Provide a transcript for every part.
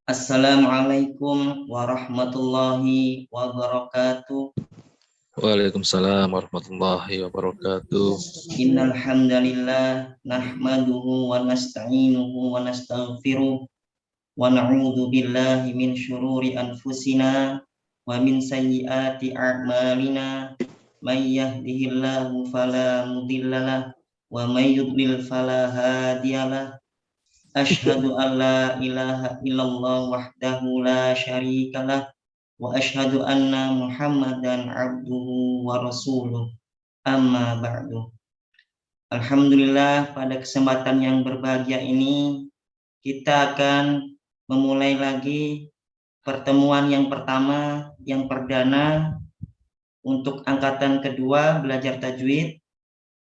Assalamualaikum warahmatullahi wabarakatuh. Waalaikumsalam warahmatullahi wabarakatuh. Innal hamdalillah nahmaduhu wa nasta'inuhu wa nastaghfiruh wa na'udzu billahi min syururi anfusina wa min sayyiati a'malina. May yahdihillahu fala mudhillalah wa may yudlil fala hadiyalah. Asyhadu an la ilaha illallah wahdahu la syarikalah wa asyhadu anna Muhammadan abduhu wa rasuluh. Amma ba'du. Alhamdulillah, pada kesempatan yang berbahagia ini kita akan memulai lagi pertemuan yang pertama, yang perdana untuk angkatan kedua belajar tajwid.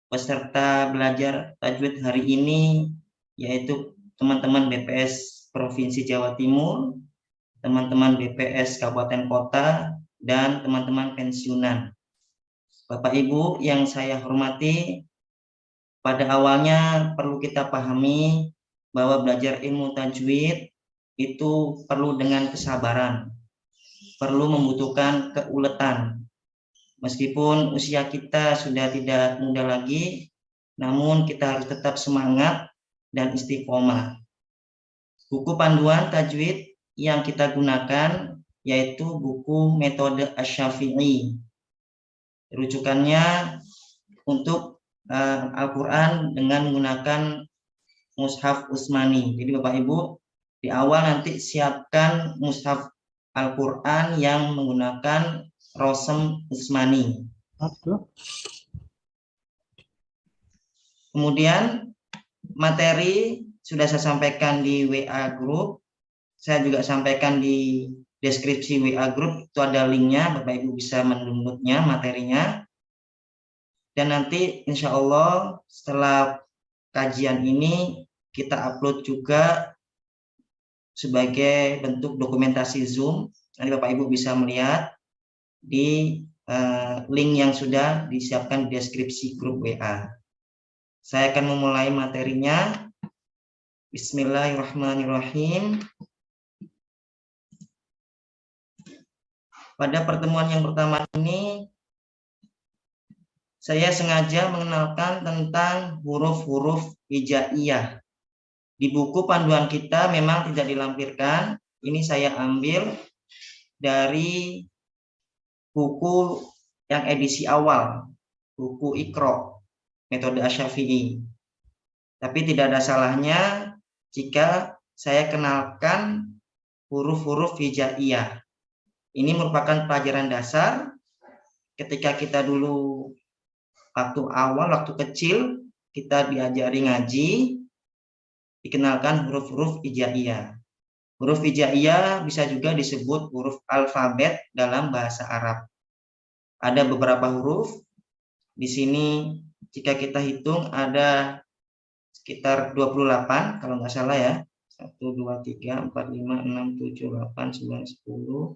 Peserta belajar tajwid hari ini yaitu teman-teman BPS Provinsi Jawa Timur, teman-teman BPS Kabupaten Kota, dan teman-teman pensiunan. Bapak Ibu yang saya hormati, pada awalnya perlu kita pahami bahwa belajar ilmu tajwid itu perlu dengan kesabaran, perlu membutuhkan keuletan. Meskipun usia kita sudah tidak muda lagi, namun kita harus tetap semangat dan istiqomah. Buku panduan tajwid yang kita gunakan yaitu buku metode Asy-Syafi'i. Rujukannya untuk Al-Quran dengan menggunakan mushaf Utsmani. Jadi Bapak Ibu di awal nanti siapkan mushaf Al-Quran yang menggunakan rosem Utsmani. Kemudian materi sudah saya sampaikan di WA Group. Saya juga sampaikan di deskripsi WA Group, itu ada linknya, Bapak Ibu bisa mendownloadnya materinya. Dan nanti insya Allah setelah kajian ini kita upload juga sebagai bentuk dokumentasi Zoom. Nanti Bapak Ibu bisa melihat di link yang sudah disiapkan di deskripsi grup WA. Saya akan memulai materinya. Bismillahirrahmanirrahim. Pada pertemuan yang pertama ini saya sengaja mengenalkan tentang huruf-huruf hijaiyah. Di buku panduan kita memang tidak dilampirkan. Ini saya ambil dari buku yang edisi awal, buku Iqra, metode Asy-Syafi'i. Tapi tidak ada salahnya jika saya kenalkan huruf-huruf hijaiyah. Ini merupakan pelajaran dasar ketika kita dulu waktu kecil kita diajari ngaji, dikenalkan huruf-huruf hijaiyah. Huruf hijaiyah bisa juga disebut huruf alfabet dalam bahasa Arab. Ada beberapa huruf. Di sini jika kita hitung ada sekitar 28 kalau nggak salah ya. 1, 2, 3, 4, 5, 6, 7, 8, 9, 10.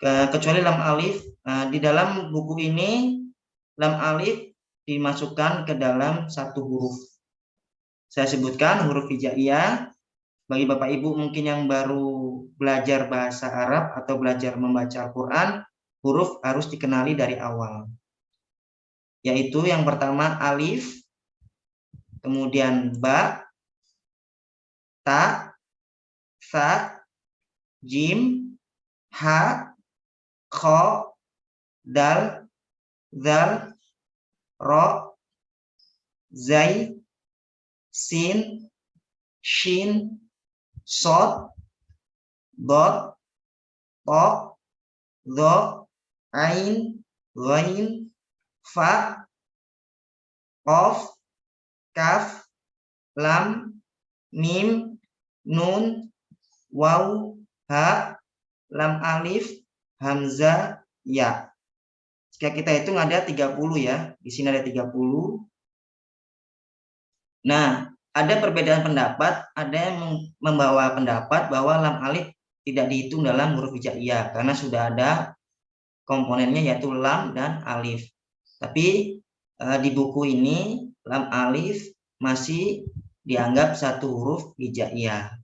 Kecuali lam alif. Di dalam buku ini lam alif dimasukkan ke dalam satu huruf. Saya sebutkan huruf hijaiyah. Bagi Bapak Ibu mungkin yang baru belajar bahasa Arab atau belajar membaca Al-Quran, huruf harus dikenali dari awal. Yaitu yang pertama alif, kemudian ba, ta, sa, jim, ha, kho, dal, zal, ro, zai, sin, shin, sod, dot, to, do, ain, ghain, fa, qaf, kaf, lam, mim, nun, waw, ha, lam alif, hamzah, ya. Jika kita hitung ada 30 ya. Di sini ada 30. Nah, ada perbedaan pendapat, ada yang membawa pendapat bahwa lam alif tidak dihitung dalam huruf hijaiyah karena sudah ada komponennya yaitu lam dan alif. Tapi di buku ini lam alif masih dianggap satu huruf hijaiyah.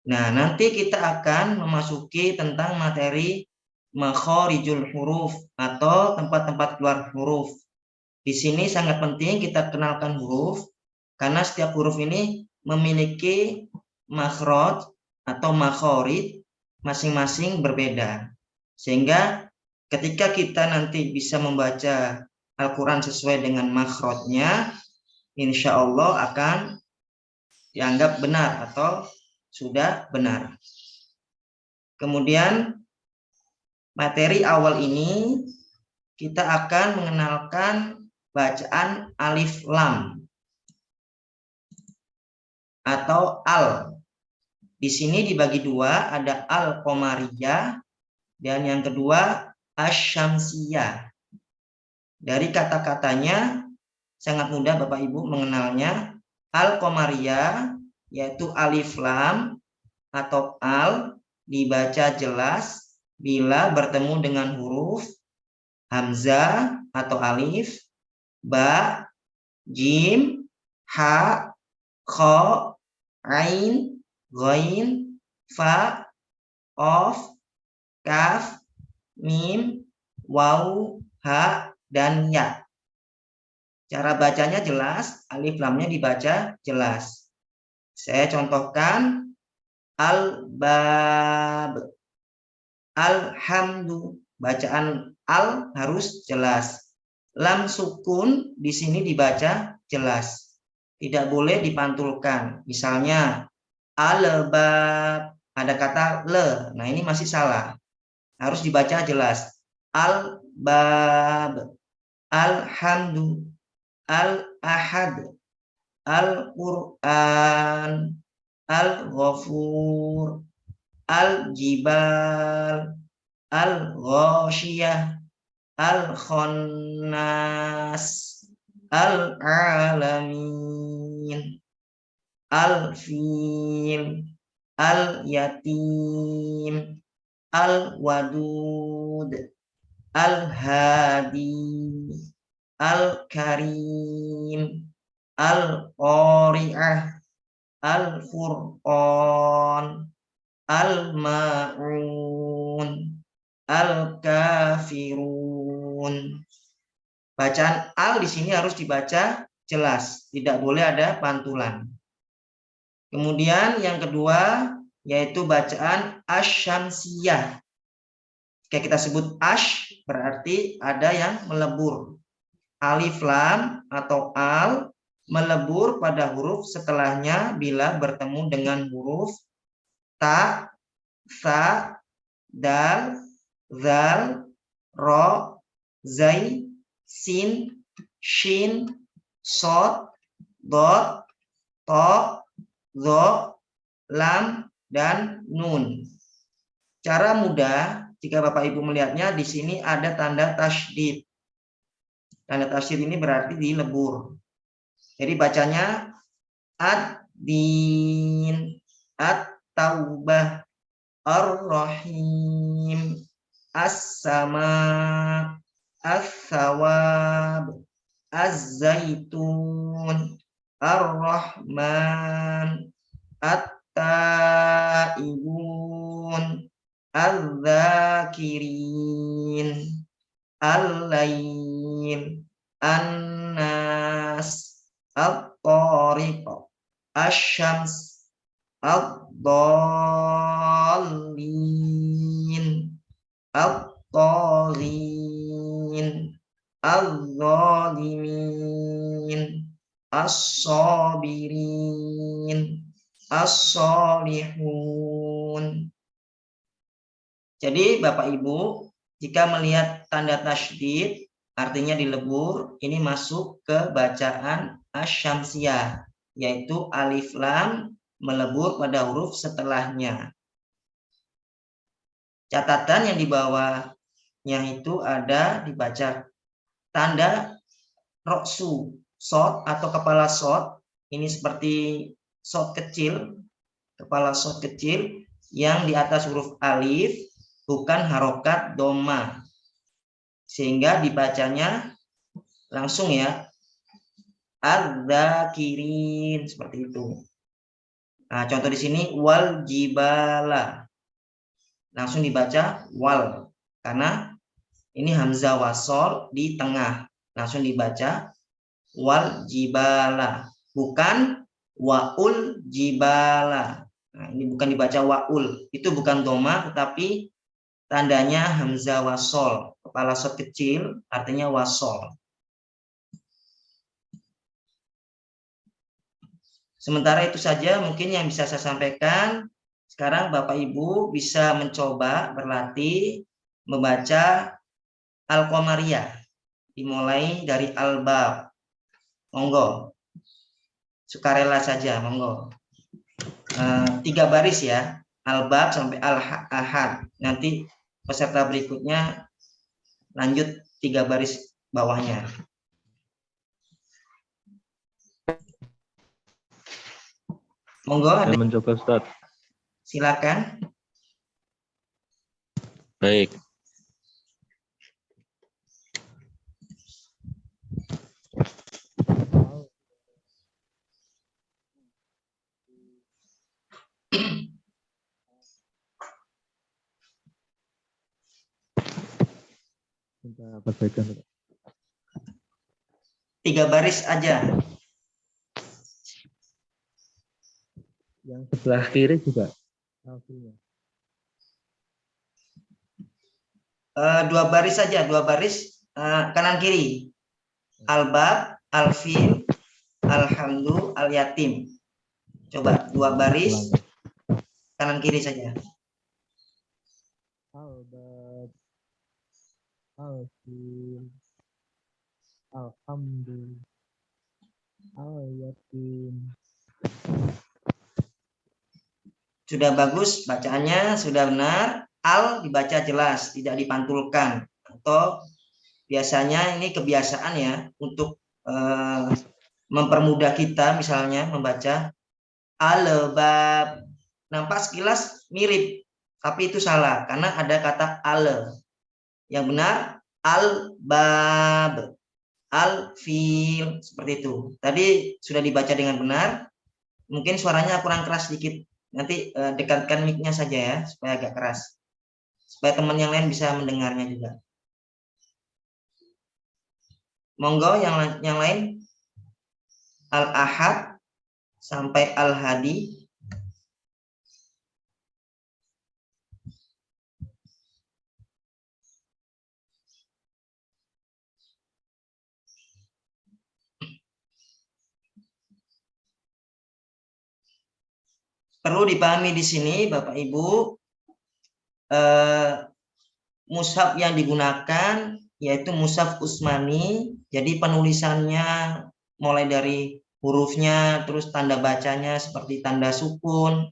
Nah, nanti kita akan memasuki tentang materi makharijul huruf atau tempat-tempat keluar huruf. Di sini sangat penting kita kenalkan huruf karena setiap huruf ini memiliki makhraj atau makharij masing-masing berbeda. Sehingga ketika kita nanti bisa membaca Al-Quran sesuai dengan makhrajnya, insya Allah akan dianggap benar atau sudah benar. Kemudian materi awal ini kita akan mengenalkan bacaan alif lam atau al. Di sini dibagi dua, ada al-qamariyah dan yang kedua asy-syamsiyah. Dari kata-katanya sangat mudah Bapak Ibu mengenalnya. Al-qamariyah yaitu alif lam atau al dibaca jelas bila bertemu dengan huruf hamzah atau alif, ba, jim, ha, kha, ain, ghain, fa, qaf, kaf, mim, waw, ha, dan ya. Cara bacanya jelas, alif lamnya dibaca jelas. Saya contohkan al-bab, alhamdu, bacaan al harus jelas. Lam sukun di sini dibaca jelas. Tidak boleh dipantulkan. Misalnya al-bab, ada kata le. Nah, ini masih salah. Harus dibaca jelas. Al-bab, alhamdu, al-ahad, al-Qur'an, al-Ghafur, al-Jibal, al-Ghasyiyah, al-Khannas, al-Alamin, al-Fil, al-Yatim, al-Wadud, al-Hadi, al-Karim, al-Qari'ah, al-Furqan, al-Ma'un, al-Kafirun. Bacaan al di sini harus dibaca jelas, tidak boleh ada pantulan. Kemudian yang kedua yaitu bacaan asy-syamsiyah. Kayak kita sebut ash berarti ada yang melebur. Alif lam atau al melebur pada huruf setelahnya bila bertemu dengan huruf ta, sa, dal, zal, ro, zai, sin, shin, sod, dot, to, zo, lam, dan nun. Cara mudah jika Bapak Ibu melihatnya di sini ada tanda tasydid. Tanda tasydid ini berarti dilebur. Jadi bacanya ad-din, at-taubah, ar-rahim, as-sama, as-sawab, az-zaitun, ar-rahman, at-taibun, al-zakirin, al-lail, an-nas, at-tariq, asy-syams, ad-dallin, at-taghin, az-zalimin, as-sabirin, as-salihun. Jadi Bapak Ibu, jika melihat tanda tasydid artinya dilebur, ini masuk ke bacaan asy-syamsiyah, yaitu alif lam melebur pada huruf setelahnya. Catatan yang di bawahnya itu ada dibaca tanda roksu, shod atau kepala shod. Ini seperti shod kecil, kepala shod kecil yang di atas huruf alif bukan harokat doma, sehingga dibacanya langsung ya, adzakirin, seperti itu. Nah, contoh di sini wal jibala. Langsung dibaca wal karena ini hamzah wasol di tengah. Langsung dibaca wal jibala, bukan waul jibala. Nah, ini bukan dibaca waul, itu bukan doma tetapi tandanya hamzah wasol, kepala sod kecil artinya wasol. Sementara itu saja mungkin yang bisa saya sampaikan. Sekarang Bapak Ibu bisa mencoba berlatih membaca Al-Qamariyah, dimulai dari Al-Bab. Monggo, sukarela saja, monggo. 3 baris ya, Al-Bab sampai Al-Ahad. Nanti peserta berikutnya lanjut 3 baris bawahnya. Monggo, Saya mencoba, Ustaz. silakan. Baik. Minta perbaikan. 3 baris aja. Yang sebelah kiri juga. Hasilnya. 2 baris saja, 2 baris kanan kiri. Al-Bab, Al-Fil, Alhamdu, Al-Yatim. Coba 2 baris kanan kiri saja. Al-Bab, Al-Fil, Alhamdu, Al-Yatim. Sudah bagus bacaannya, sudah benar. Al dibaca jelas, tidak dipantulkan. Atau biasanya ini kebiasaan ya untuk mempermudah kita misalnya membaca al-bab. Nampak sekilas mirip, tapi itu salah karena ada kata al. Yang benar al-bab, al-fil, seperti itu. Tadi sudah dibaca dengan benar. Mungkin suaranya kurang keras sedikit. Nanti dekatkan mic-nya saja ya supaya agak keras. Supaya teman yang lain bisa mendengarnya juga. Monggo yang lain. Al-Ahad sampai Al-Hadi. Perlu dipahami di sini Bapak Ibu, mushaf yang digunakan yaitu mushaf Utsmani. Jadi penulisannya mulai dari hurufnya, terus tanda bacanya seperti tanda sukun,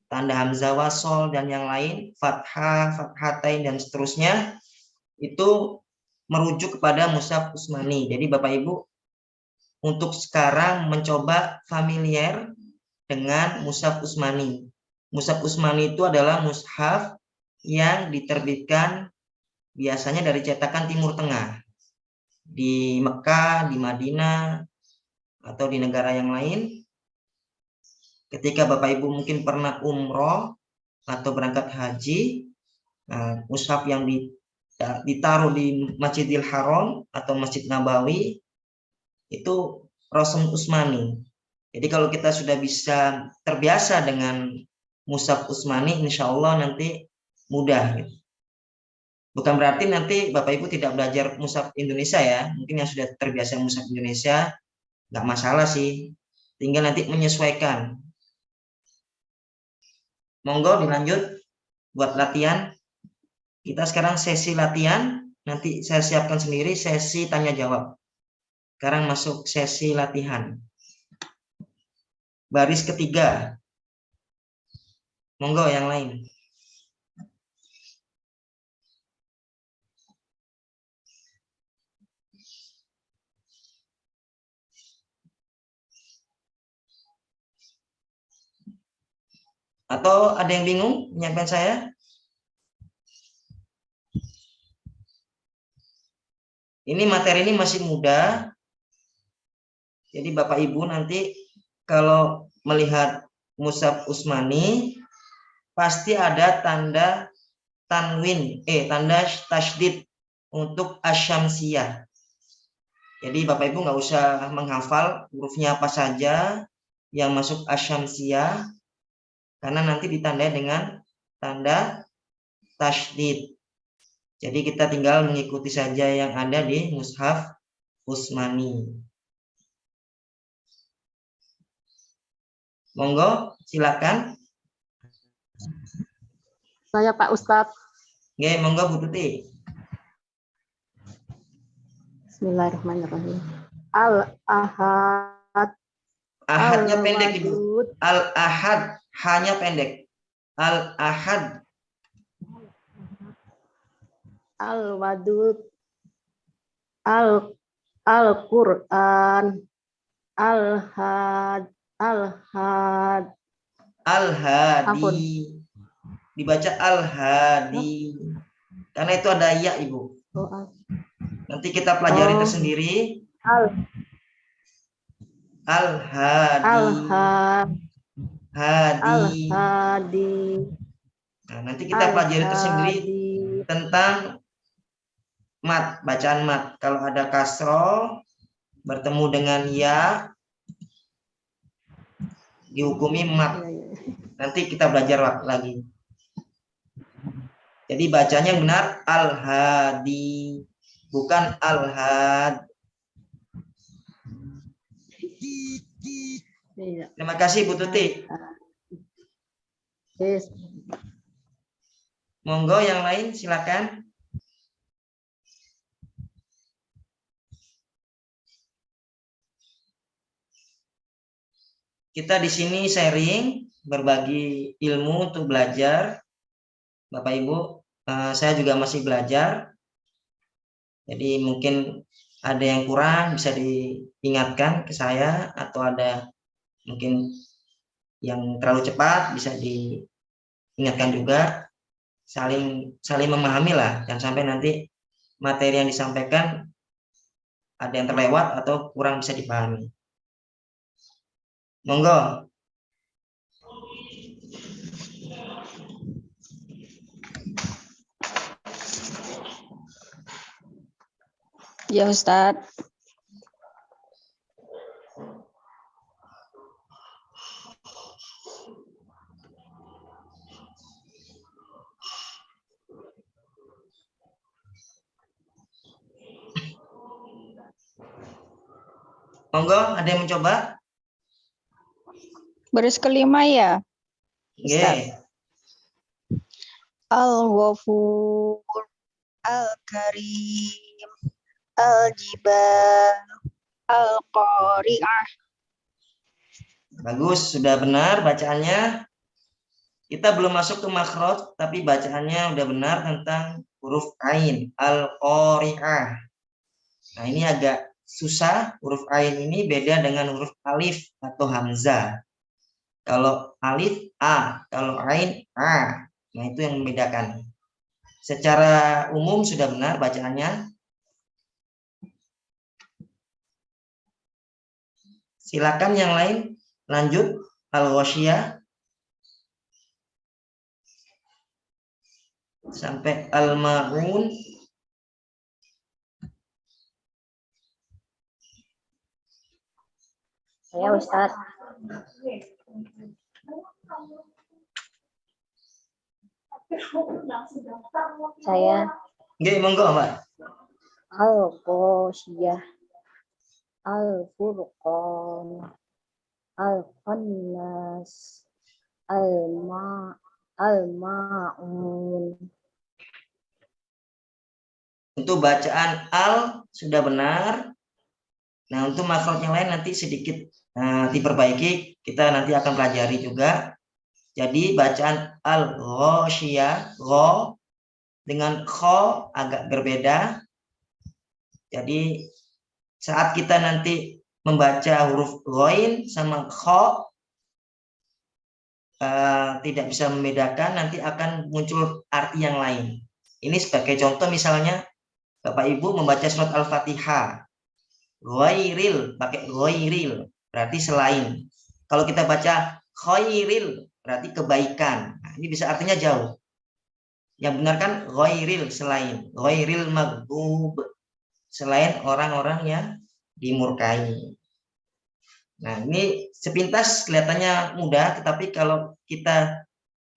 tanda hamzah wasol dan yang lain, fathah, fathatain dan seterusnya, itu merujuk kepada mushaf Utsmani. Jadi Bapak Ibu untuk sekarang mencoba familiar dengan mushaf Utsmani. Mushaf Utsmani itu adalah mushaf yang diterbitkan biasanya dari cetakan Timur Tengah. Di Mekah, di Madinah, atau di negara yang lain. Ketika Bapak Ibu mungkin pernah umroh atau berangkat haji, mushaf yang ditaruh di Masjidil Haram atau Masjid Nabawi itu Rasul Utsmani. Jadi kalau kita sudah bisa terbiasa dengan mushaf Utsmani, insya Allah nanti mudah. Bukan berarti nanti Bapak Ibu tidak belajar mushaf Indonesia ya. Mungkin yang sudah terbiasa mushaf Indonesia nggak masalah sih. Tinggal nanti menyesuaikan. Monggo dilanjut buat latihan. Kita sekarang sesi latihan. Nanti saya siapkan sendiri sesi tanya jawab. Sekarang masuk sesi latihan. Baris ketiga. Monggo yang lain. Atau ada yang bingung menyampaikan saya? Ini materi ini masih mudah. Jadi Bapak Ibu nanti kalau melihat mushaf Utsmani pasti ada tanda tanwin, tanda tasydid untuk asyamsiyah. Jadi Bapak Ibu nggak usah menghafal hurufnya apa saja yang masuk asyamsiyah, karena nanti ditandai dengan tanda tasydid. Jadi kita tinggal mengikuti saja yang ada di mushaf Utsmani. Monggo, silakan. Saya Pak Ustadz. Oke, monggo Bu Tuti. Bismillahirrahmanirrahim. Al-Ahad. Ahadnya pendek Ibu. Al-Wadud. Al-Ahad hanya pendek. Al-Ahad. Al-Wadud. Al-Qur'an. Al-Had. Al-Had. Al-Hadi. Dibaca Al-Hadi. Karena itu ada ya, Ibu. Nanti kita pelajari tersendiri. Al-Hadi. Hadi. Al-Hadi. Nah, nanti kita pelajari tersendiri tentang mat, bacaan mat. Kalau ada kasroh bertemu dengan ya, dihukumi mat. Nanti kita belajar lagi. Jadi bacanya yang benar Al-Hadi, bukan Al-Had. Terima kasih Bu Tuti. Monggo yang lain silakan. Kita di sini sharing, berbagi ilmu untuk belajar. Bapak Ibu, saya juga masih belajar. Jadi mungkin ada yang kurang bisa diingatkan ke saya, atau ada mungkin yang terlalu cepat bisa diingatkan juga. Saling memahami lah, jangan sampai nanti materi yang disampaikan ada yang terlewat atau kurang bisa dipahami. Monggo. Ya Ustadz. Monggo, ada yang mencoba? Baris kelima ya. Nggih. Al-Ghafur, Al-Karim, Al-Jibal, Al-Qari'ah. Bagus, sudah benar bacaannya. Kita belum masuk ke makhraj, tapi bacaannya udah benar tentang huruf ain, Al-Qari'ah. Nah, ini agak susah, huruf ain ini beda dengan huruf alif atau hamzah. Kalau alif A, kalau ain A. Nah, itu yang membedakan. Secara umum sudah benar bacaannya. Silakan yang lain lanjut. Al-Ghasyiyah sampai Al-Ma'un. Saya Ustadz. Saya Nggih, monggo, Mbak. Al-Ghasyiyah, Al-Furqan, Al-Qannas, Al-Ma'un. Untuk bacaan al sudah benar. Nah, untuk makhraj yang lain nanti sedikit diperbaiki. Kita nanti akan pelajari juga. Jadi bacaan al-ghasyiyah, gha dengan kha agak berbeda. Jadi saat kita nanti membaca huruf ghain sama kha tidak bisa membedakan, nanti akan muncul arti yang lain. Ini sebagai contoh, misalnya Bapak Ibu membaca surat Al-Fatihah. Ghairil, pakai ghairil, berarti selain. Kalau kita baca khairil, berarti kebaikan. Nah, ini bisa artinya jauh. Yang benar kan ghairil, selain. Ghairil maghdub, selain orang-orang yang dimurkai. Nah, ini sepintas kelihatannya mudah, tetapi kalau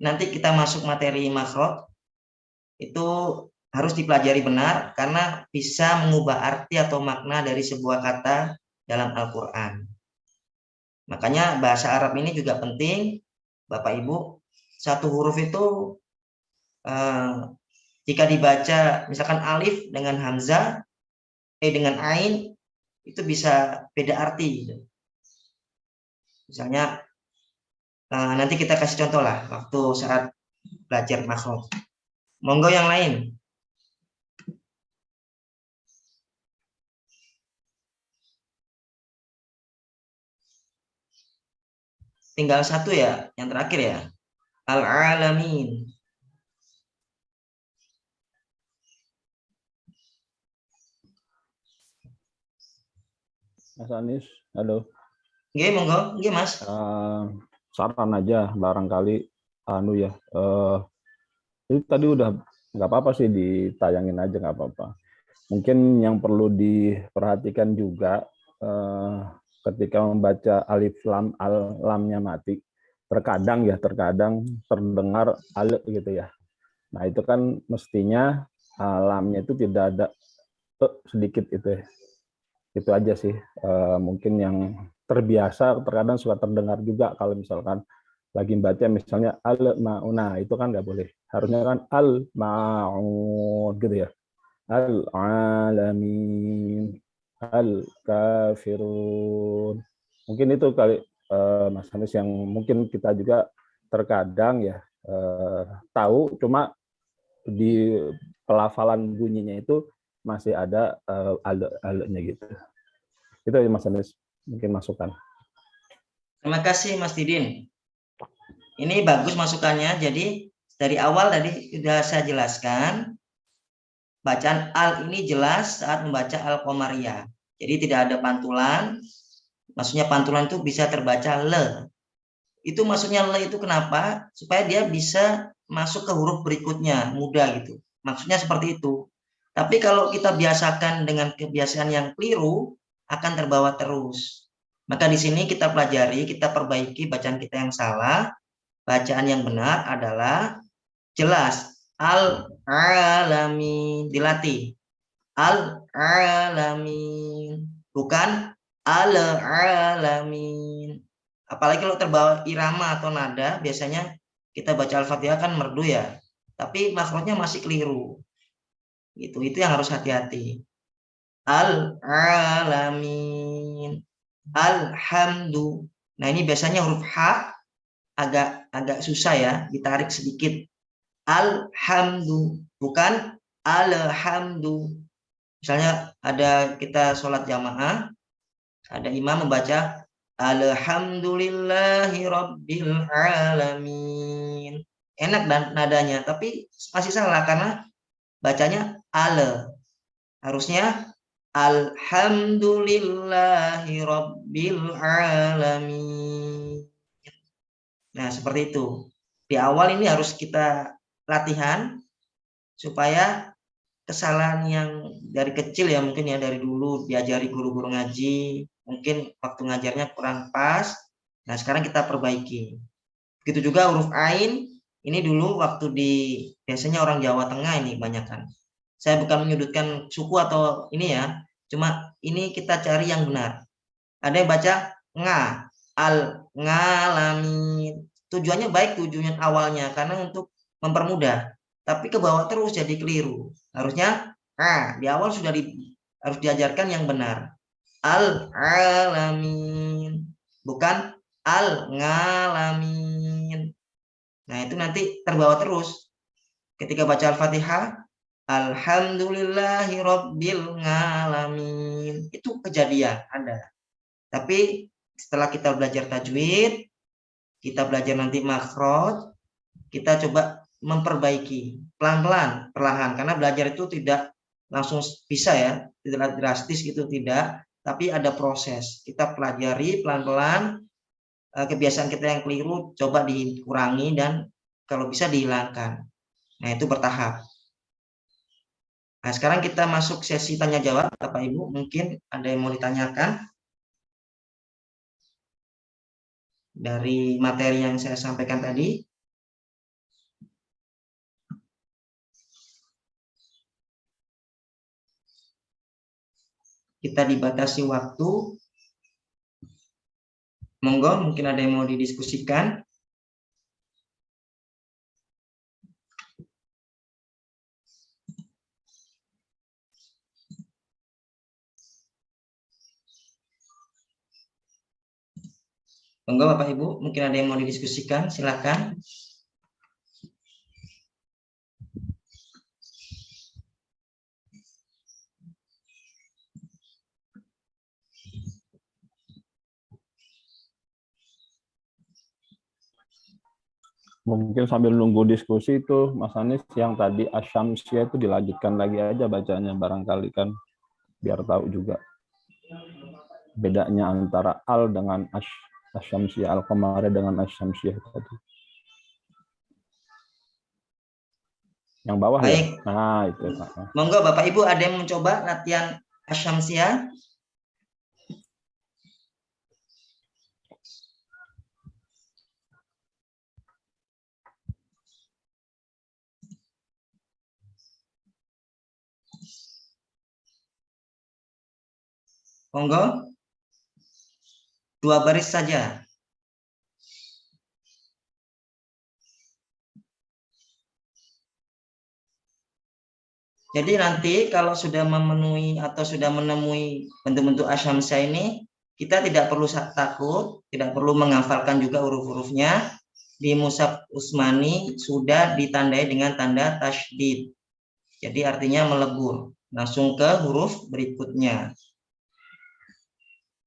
nanti kita masuk materi makhraj, itu harus dipelajari benar karena bisa mengubah arti atau makna dari sebuah kata dalam Al-Quran. Makanya bahasa Arab ini juga penting, Bapak Ibu. Satu huruf itu jika dibaca misalkan alif dengan hamzah, dengan ain, itu bisa beda arti. Misalnya nanti kita kasih contoh lah waktu saat belajar makhraj. Monggo yang lain. Tinggal satu ya, yang terakhir ya. Al-alamin. Mas Anies, halo. Nggih, monggo. Nggih, Mas. Saran aja barangkali itu tadi udah nggak apa-apa sih ditayangin aja, nggak apa-apa. Mungkin yang perlu diperhatikan juga ketika membaca alif lam, lamnya mati, terkadang terdengar al gitu ya. Nah itu kan mestinya lamnya itu tidak ada sedikit itu ya. Itu aja sih mungkin yang terbiasa terkadang suka terdengar juga kalau misalkan lagi baca misalnya al mauna, itu kan nggak boleh, harusnya kan al maun gitu ya, al alamin, al kafirun. Mungkin itu kali Mas Hanis yang mungkin kita juga terkadang ya tahu, cuma di pelafalan bunyinya itu masih ada ale-alenya gitu. Itu ya Mas Hanis, mungkin masukan. Terima kasih Mas Didin. Ini bagus masukannya. Jadi dari awal tadi sudah saya jelaskan, bacaan al ini jelas saat membaca Al-Qamariyah. Jadi tidak ada pantulan. Maksudnya pantulan itu bisa terbaca le. Itu maksudnya le itu kenapa? Supaya dia bisa masuk ke huruf berikutnya, mudah gitu. Maksudnya seperti itu. Tapi kalau kita biasakan dengan kebiasaan yang keliru, akan terbawa terus. Maka di sini kita pelajari, kita perbaiki bacaan kita yang salah. Bacaan yang benar adalah jelas al-alamin, dilatih. Al-alamin, bukan al-alamin. Apalagi kalau terbawa irama atau nada, biasanya kita baca Al-Fatihah kan merdu ya, tapi makhrajnya masih keliru. Itu yang harus hati-hati. Al-alamin, alhamdu. Nah ini biasanya huruf H agak susah ya, ditarik sedikit. Alhamdu, bukan alhamdu. Misalnya ada kita sholat jamaah, ada imam membaca alhamdulillahi rabbil alamin. Enak dan nadanya, tapi masih salah karena bacanya ale. Harusnya alhamdulillahi rabbil alamin. Nah, seperti itu. Di awal ini harus kita latihan supaya kesalahan yang dari kecil ya, mungkin ya dari dulu diajari guru-guru ngaji, mungkin waktu ngajarnya kurang pas. Nah, sekarang kita perbaiki. Begitu juga huruf ain, ini dulu waktu biasanya orang Jawa Tengah ini kebanyakan. Saya bukan menyudutkan suku atau ini ya, cuma ini kita cari yang benar. Ada yang baca nga, ngalamin. Tujuannya baik, tujuan awalnya karena untuk mempermudah, tapi ke bawah terus jadi keliru. Harusnya di awal sudah harus diajarkan yang benar. Al-alamin, bukan al-ngalamin. Nah, itu nanti terbawa terus. Ketika baca Al-Fatihah, alhamdulillahi rabbil ngalamin. Itu kejadian ada. Tapi setelah kita belajar tajwid, kita belajar nanti makhraj, kita coba memperbaiki pelan-pelan, perlahan, karena belajar itu tidak langsung bisa ya, tidak drastis gitu, tidak, tapi ada proses. Kita pelajari pelan-pelan, kebiasaan kita yang keliru coba dikurangi dan kalau bisa dihilangkan. Nah, itu bertahap. Nah, sekarang kita masuk sesi tanya jawab, Bapak Ibu. Mungkin ada yang mau ditanyakan dari materi yang saya sampaikan tadi. Kita dibatasi waktu. Monggo, mungkin ada yang mau didiskusikan. Monggo Bapak Ibu, mungkin ada yang mau didiskusikan, silakan. Mungkin sambil nunggu diskusi itu, Mas Anies, yang tadi asyamsiyah itu dilanjutkan lagi aja bacanya, barangkali kan, biar tahu juga bedanya antara al dengan asyamsiyah, al-qamariyah dengan asyamsiyah tadi. Yang bawah. Baik. Ya? Nah, itu. Monggo Bapak Ibu, ada yang mencoba latihan asyamsiyah? Monggo. 2 baris saja. Jadi nanti kalau sudah memenuhi atau sudah menemui bentuk-bentuk asyamsiyah ini, kita tidak perlu takut, tidak perlu menghafalkan juga huruf-hurufnya. Di mushaf Utsmani sudah ditandai dengan tanda tasydid. Jadi artinya melebur, langsung ke huruf berikutnya.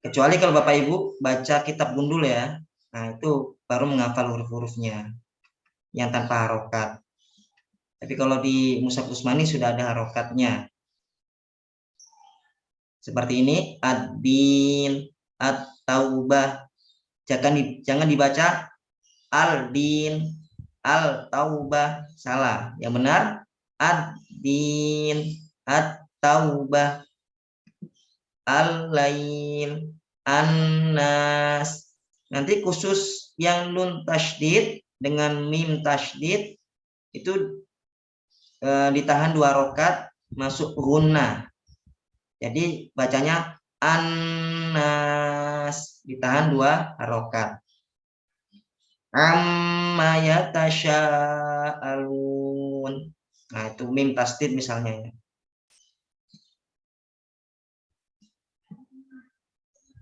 Kecuali kalau Bapak Ibu baca kitab gundul ya, nah itu baru menghafal huruf-hurufnya yang tanpa harokat. Tapi kalau di mushaf Utsmani sudah ada harokatnya. Seperti ini, ad-din, at-taubah. Jangan dibaca al-din, al-taubah, salah. Yang benar ad-din, at-taubah, al-lail, an-nas. Nanti khusus yang nun tasydid dengan mim tasydid itu ditahan 2 rokat masuk gunna. Jadi bacanya an-nas, ditahan 2 harokat. Amma yatasya'alun. Nah, itu mim tasydid misalnya ya.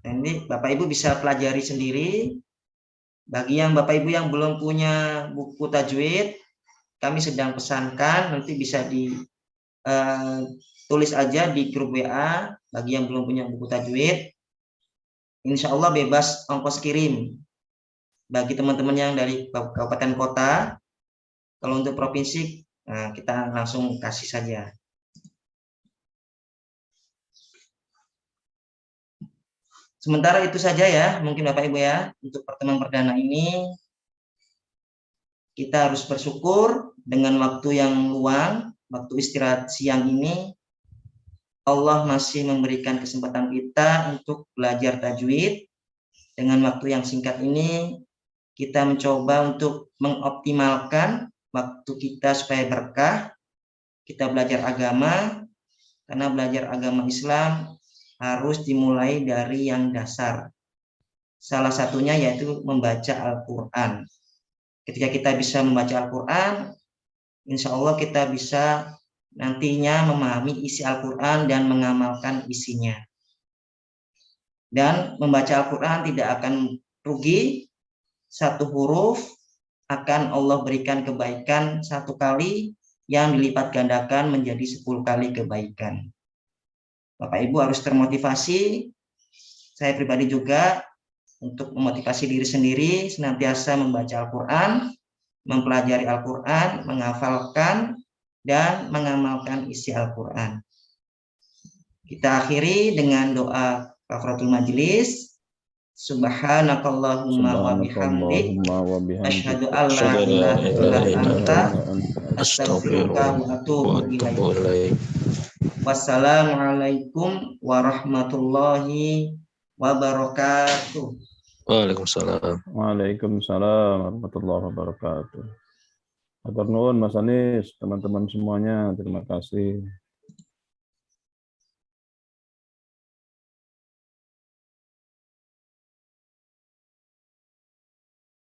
Ini Bapak Ibu bisa pelajari sendiri. Bagi yang Bapak Ibu yang belum punya buku tajwid, kami sedang pesankan, nanti bisa ditulis aja di grup WA. Bagi yang belum punya buku tajwid, insya Allah bebas ongkos kirim. Bagi teman-teman yang dari kabupaten kota, kalau untuk provinsi, nah, kita langsung kasih saja. Sementara itu saja ya, mungkin Bapak Ibu ya, untuk pertemuan perdana ini. Kita harus bersyukur dengan waktu yang luang, waktu istirahat siang ini. Allah masih memberikan kesempatan kita untuk belajar tajwid. Dengan waktu yang singkat ini, kita mencoba untuk mengoptimalkan waktu kita supaya berkah. Kita belajar agama, karena belajar agama Islam harus dimulai dari yang dasar. Salah satunya yaitu membaca Al-Quran. Ketika kita bisa membaca Al-Quran, insya Allah kita bisa nantinya memahami isi Al-Quran dan mengamalkan isinya. Dan membaca Al-Quran tidak akan rugi, 1 huruf akan Allah berikan kebaikan 1 kali yang dilipat gandakan menjadi 10 kali kebaikan. Bapak Ibu harus termotivasi, saya pribadi juga, untuk memotivasi diri sendiri senantiasa membaca Al-Quran, mempelajari Al-Quran, menghafalkan, dan mengamalkan isi Al-Quran. Kita akhiri dengan doa kafaratul majlis. Subhanakallahumma wa bihamdik, Subhanakallahumma wa bihamdik. asyhadu an la ilaha illa anta, astaghfiruka wa atubu ilaik. Wassalamualaikum warahmatullahi wabarakatuh. Waalaikumsalam. Waalaikumsalam warahmatullahi wabarakatuh. Matur nuwun Mas Anis, teman-teman semuanya, terima kasih.